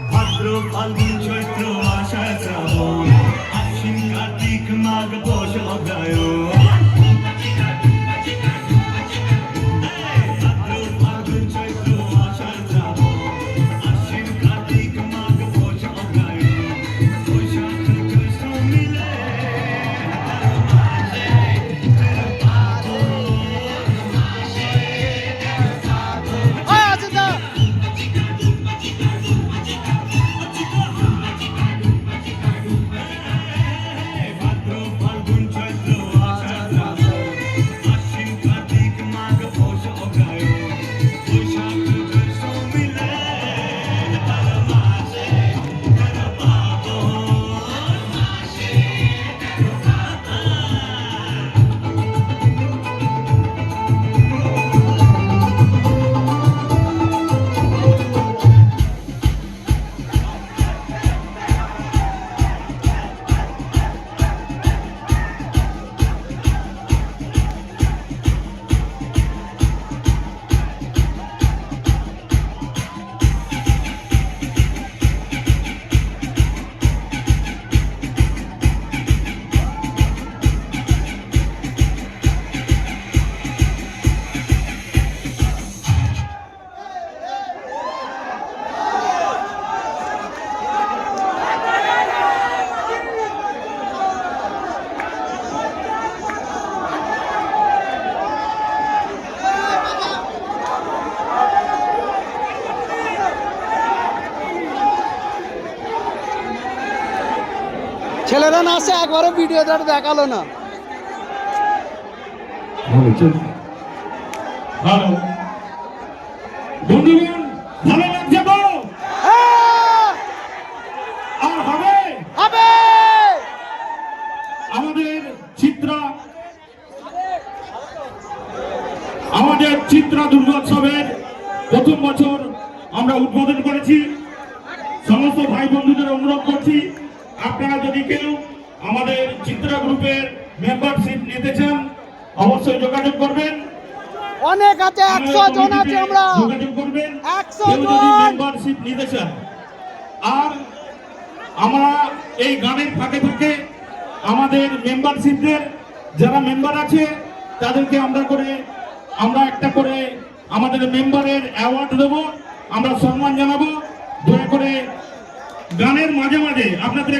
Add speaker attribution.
Speaker 1: ভাদ্র ফাল্গুন চৈত্র আষাঢ় শ্রাবণ আশ্বিন কার্তিক মাঘ পৌষ অগ্রহায়ণ
Speaker 2: ছেলেরা না আসে একবারও ভিডিওটা দেখালো না।
Speaker 1: ভালো বন্ধুগণ, ভালো লাগছে তো? আর হবে
Speaker 2: হবে
Speaker 1: আমাদের চিত্রা দুর্গোৎসবের প্রথম বছর আমরা উদ্বোধন করেছি। সমস্ত ভাই বন্ধুদের অনুরোধ করছি, আপনারা যদি কেউ আমাদের চিত্রা গ্রুপের মেম্বারশিপ নিতে চান অবশ্যই যোগাযোগ করবেন।
Speaker 2: অনেক আছে, 100 জন আছে, আমরা
Speaker 1: যোগাযোগ করবেন
Speaker 2: 100
Speaker 1: কেউ যদি
Speaker 2: জন
Speaker 1: মেম্বারশিপ নিতে চান। আর আমরা এই গানের ফাঁকে ফাঁকে আমাদের মেম্বারশিপদের যারা মেম্বার আছে তাদেরকে আমরা একটা করে আমাদের মেম্বারের অ্যাওয়ার্ড দেবো, আমরা সম্মান জানাবো। দয়া করে গানের মাঝে মাঝে আপনাদের